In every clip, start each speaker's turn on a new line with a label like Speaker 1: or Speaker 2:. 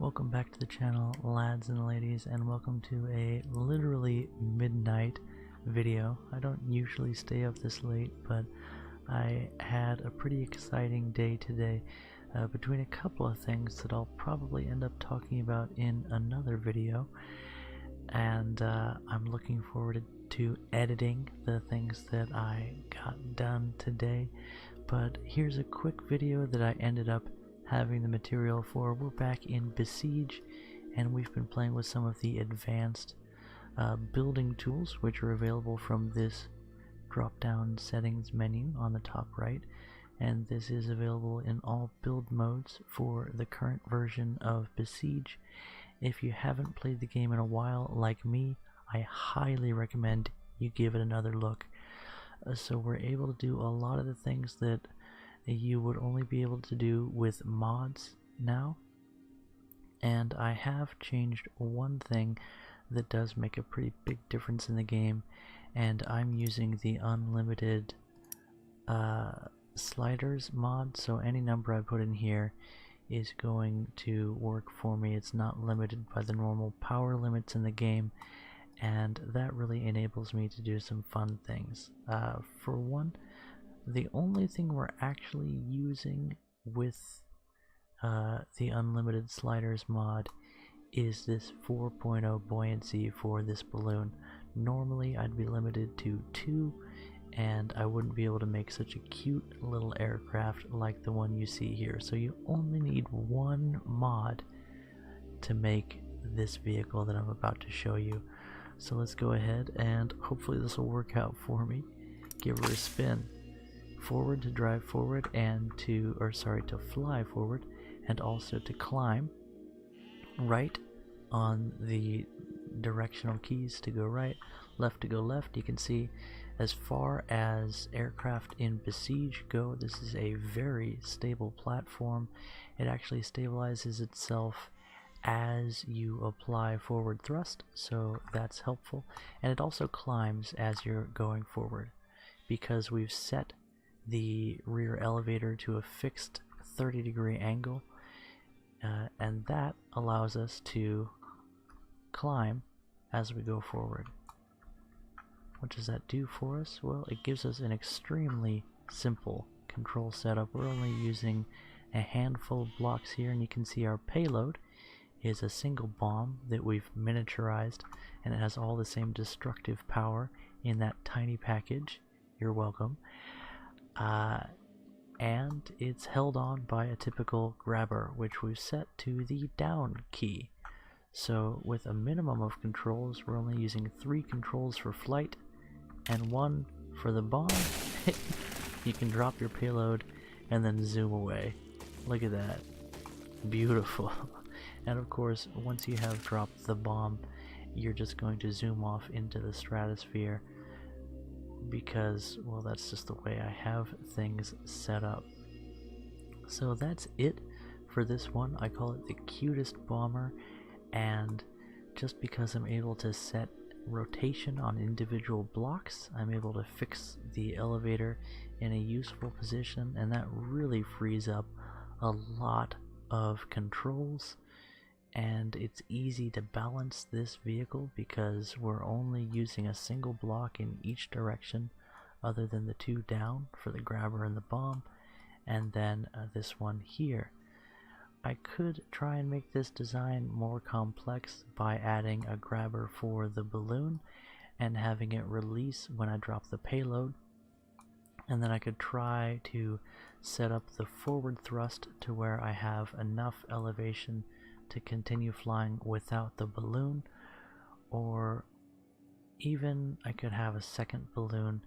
Speaker 1: Welcome back to the channel, lads and ladies, and welcome to a literally midnight video. I don't usually stay up this late, but I had a pretty exciting day today between a couple of things that I'll probably end up talking about in another video, and I'm looking forward to editing the things that I got done today. But here's a quick video that I ended up having the material for. We're back in Besiege, and we've been playing with some of the advanced building tools, which are available from this drop-down settings menu on the top right, and this is available in all build modes for the current version of Besiege. If you haven't played the game in a while, like me, I highly recommend you give it another look. So we're able to do a lot of the things that you would only be able to do with mods now, and I have changed one thing that does make a pretty big difference in the game, and I'm using the unlimited sliders mod. So any number I put in here is going to work for me. It's not limited by the normal power limits in the game, and that really enables me to do some fun things. For one, the only thing we're actually using with the unlimited sliders mod is this 4.0 buoyancy for this balloon. Normally I'd be limited to 2, and I wouldn't be able to make such a cute little aircraft like the one you see here. So you only need one mod to make this vehicle that I'm about to show you. So let's go ahead, and hopefully this will work out for me. Give her a spin. Forward to drive forward, and to fly forward, and also to climb. Right on the directional keys to go right, left to go left. You can see as far as aircraft in Besiege go, this is a very stable platform. It actually stabilizes itself as you apply forward thrust, so that's helpful. And it also climbs as you're going forward, because we've set the rear elevator to a fixed 30-degree angle, and that allows us to climb as we go forward. What does that do for us? Well, it gives us an extremely simple control setup. We're only using a handful of blocks here, and you can see our payload is a single bomb that we've miniaturized, and it has all the same destructive power in that tiny package. You're welcome. And it's held on by a typical grabber, which we've set to the down key. So with a minimum of controls, we're only using 3 controls for flight and 1 for the bomb. You can drop your payload and then zoom away. Look at that. Beautiful. And of course, once you have dropped the bomb, you're just going to zoom off into the stratosphere, because, well, that's just the way I have things set up. So that's it for this one. I call it the Cutest bomber, and just because I'm able to set rotation on individual blocks, I'm able to fix the elevator in a useful position, and that really frees up a lot of controls. And it's easy to balance this vehicle because we're only using a single block in each direction other than the 2 down for the grabber and the bomb, and then this one here. I could try and make this design more complex by adding a grabber for the balloon and having it release when I drop the payload, and then I could try to set up the forward thrust to where I have enough elevation to continue flying without the balloon, or even I could have a second balloon.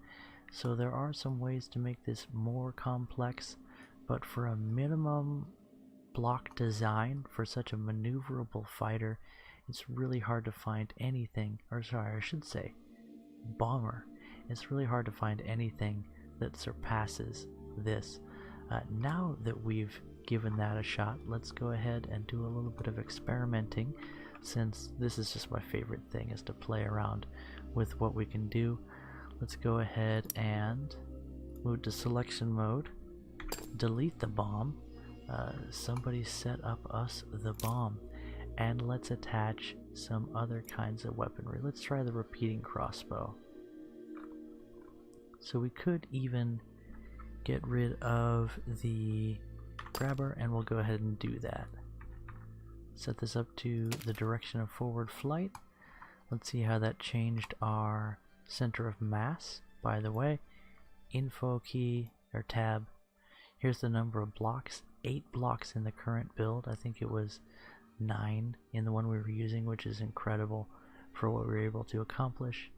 Speaker 1: So there are some ways to make this more complex, but for a minimum block design for such a maneuverable fighter, it's really hard to find anything, or sorry, I should say bomber. It's really hard to find anything that surpasses this. Now that we've given that a shot, let's go ahead and do a little bit of experimenting, since this is just my favorite thing, is to play around with what we can do. Let's go ahead and move to selection mode, delete the bomb, somebody set up us the bomb. and let's attach some other kinds of weaponry. Let's try the repeating crossbow. So we could even get rid of the grabber, and we'll go ahead and do that. Set this up to the direction of forward flight. Let's see how that changed our center of mass. By the way, info key or tab, here's the number of blocks. 8 blocks in the current build. I think it was 9 in the one we were using, which is incredible for what we were able to accomplish.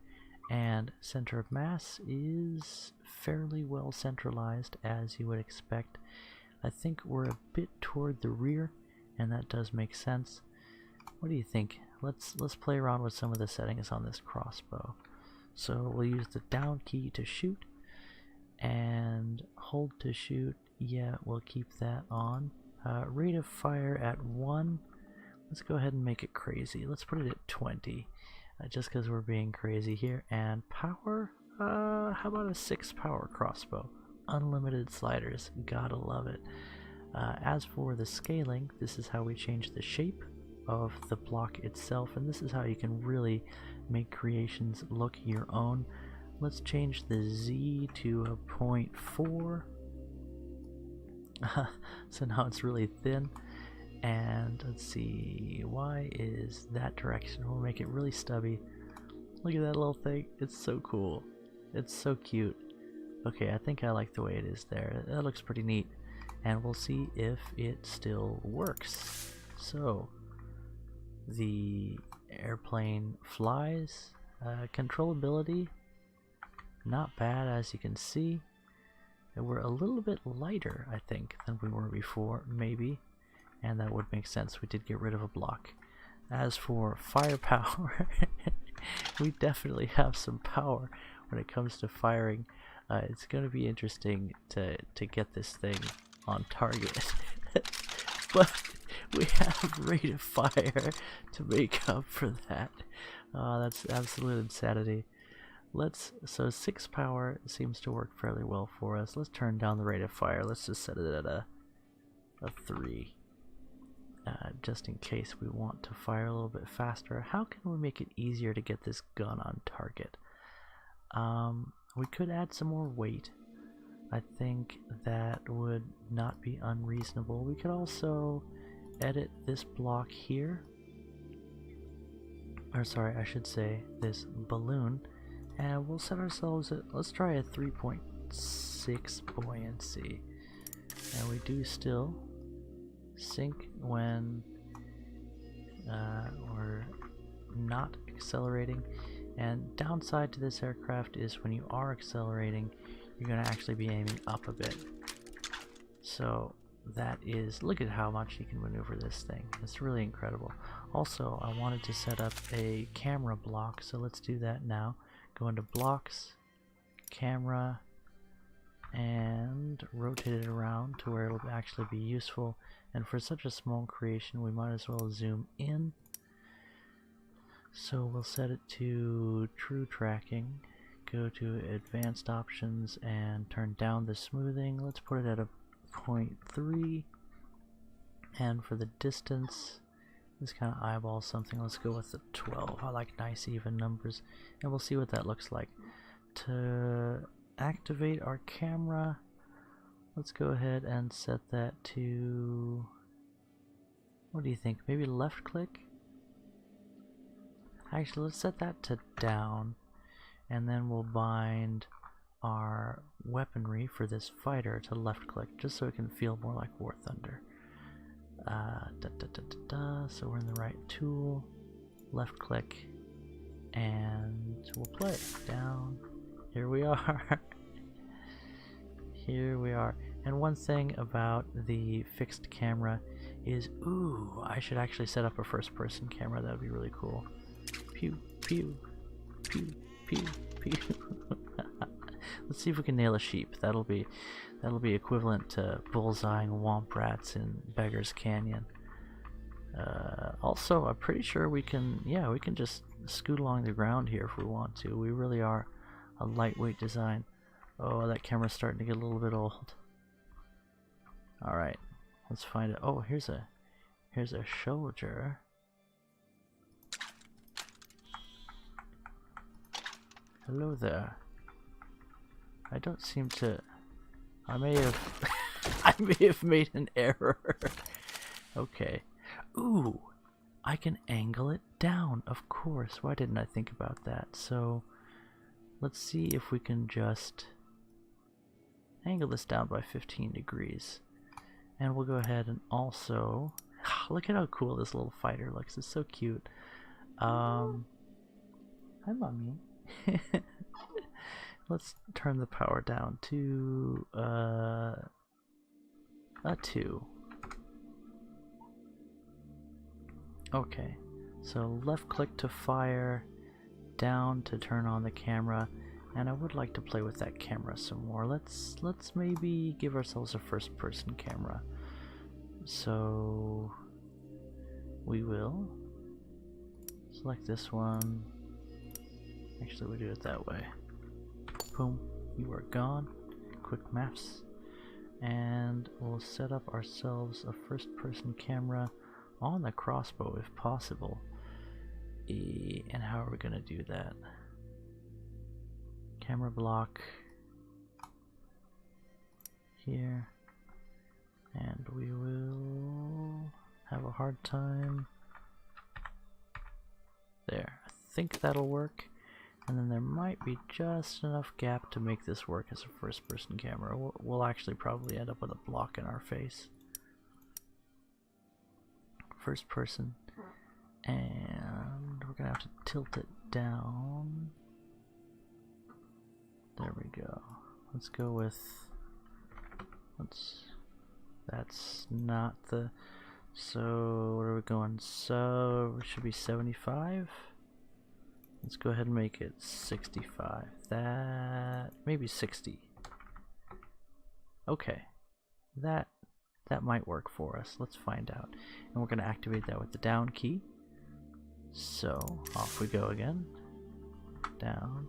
Speaker 1: And center of mass is fairly well centralized, as you would expect. I think we're a bit toward the rear, and that does make sense. What do you think? Let's play around with some of the settings on this crossbow. So we'll use the down key to shoot, and hold to shoot. Yeah, we'll keep that on. Rate of fire at 1. Let's go ahead and make it crazy. Let's put it at 20, just because we're being crazy here. And power, how about a 6 power crossbow? Unlimited sliders, gotta love it. As for the scaling, this is how we change the shape of the block itself, and this is how you can really make creations look your own. Let's change the Z to a 0.4. So now it's really thin. And let's see, Y is that direction. We'll make it really stubby. Look at that little thing. It's so cool. It's so cute. Okay, I think I like the way it is there. That looks pretty neat. And we'll see if it still works. So, the airplane flies. Controllability, not bad, as you can see. And we're a little bit lighter, I think, than we were before, maybe. And that would make sense. We did get rid of a block. As for firepower, we definitely have some power when it comes to firing. It's going to be interesting to get this thing on target. But we have rate of fire to make up for that. That's absolute insanity. So 6 power seems to work fairly well for us. Let's turn down the rate of fire. Let's just set it at a 3. Just in case we want to fire a little bit faster. How can we make it easier to get this gun on target? We could add some more weight. I think that would not be unreasonable. We could also edit this block here. Or sorry, I should say this balloon. And we'll set ourselves at, let's try a 3.6 buoyancy. And we do still sink when we're not accelerating. And downside to this aircraft is when you are accelerating, you're going to actually be aiming up a bit. So that is, look at how much you can maneuver this thing. It's really incredible. Also, I wanted to set up a camera block, so let's do that now. Go into blocks, camera, and rotate it around to where it'll actually be useful. And for such a small creation, we might as well zoom in. So we'll set it to true tracking, go to advanced options and turn down the smoothing. Let's put it at a 0.3, and for the distance, let's kind of eyeball something. Let's go with the 12. I like nice even numbers, and we'll see what that looks like. To activate our camera, let's go ahead and set that to, what do you think, maybe left click? Actually, let's set that to down, and then we'll bind our weaponry for this fighter to left click, just so it can feel more like War Thunder. So we're in the right tool, left click, and we'll play it. Down. Here we are. Here we are. And one thing about the fixed camera is, ooh, I should actually set up a first person camera. That would be really cool. Pew, pew, pew, pew, pew. Let's see if we can nail a sheep. That'll be equivalent to bullseyeing womp rats in Beggar's Canyon. Also, I'm pretty sure we can just scoot along the ground here if we want to. We really are a lightweight design. Oh, that camera's starting to get a little bit old. Alright, let's find it. Oh, here's a soldier. Hello there. I don't seem to... I may have... I may have made an error. Okay. Ooh! I can angle it down, of course. Why didn't I think about that? So, let's see if we can just angle this down by 15 degrees. And we'll go ahead and also... Look at how cool this little fighter looks. It's so cute. Hi, Mommy. Let's turn the power down to a 2. Okay, so left click to fire, down to turn on the camera, and I would like to play with that camera some more. Let's maybe give ourselves a first person camera. So we will select this one. Actually, we'll do it that way. Boom, you are gone. Quick maps. And we'll set up ourselves a first person camera on the crossbow if possible. And how are we going to do that? Camera block here. And we will have a hard time. There. I think that'll work. And then there might be just enough gap to make this work as a first person camera. We'll actually probably end up with a block in our face. First person. And we're gonna have to tilt it down. There we go. Let's go with... That's not the... So, what are we going? So, it should be 75? Let's go ahead and make it 65. That... maybe 60. Okay. That might work for us. Let's find out. And we're going to activate that with the down key. So, off we go again. Down.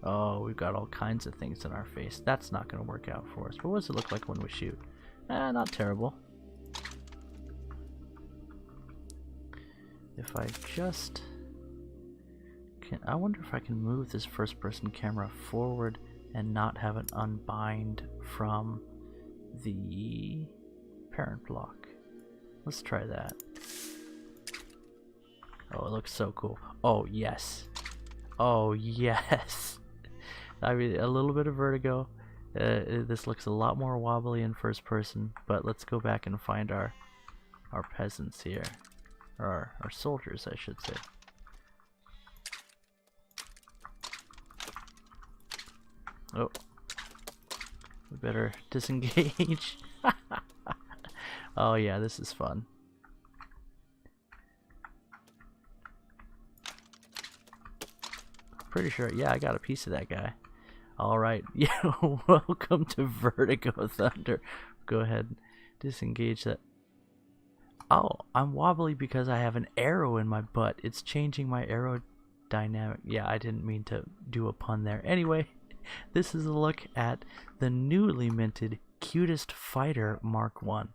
Speaker 1: Oh, we've got all kinds of things in our face. That's not going to work out for us. But what does it look like when we shoot? Not terrible. If I just... I wonder if I can move this first person camera forward and not have it unbind from the parent block. Let's try that. Oh, it looks so cool. Oh, yes. Oh, yes. I mean, a little bit of vertigo. This looks a lot more wobbly in first person, but let's go back and find our peasants here. Or our soldiers, I should say. Oh, we better disengage. Oh yeah, this is fun. Pretty sure, yeah, I got a piece of that guy. Alright, yeah, welcome to Vertigo Thunder. Go ahead and disengage that. Oh, I'm wobbly because I have an arrow in my butt. It's changing my aerodynamic. Yeah, I didn't mean to do a pun there. Anyway. This is a look at the newly minted Cutest Fighter Mark 1.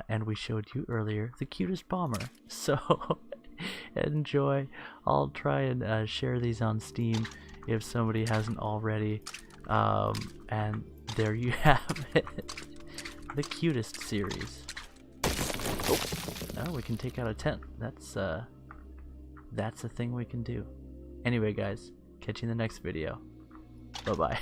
Speaker 1: And we showed you earlier the Cutest Bomber. So enjoy. I'll try and share these on Steam if somebody hasn't already. And there you have it. The Cutest series. Oh, now we can take out a tent. That's a thing we can do. Anyway guys, catch you in the next video. Bye-bye.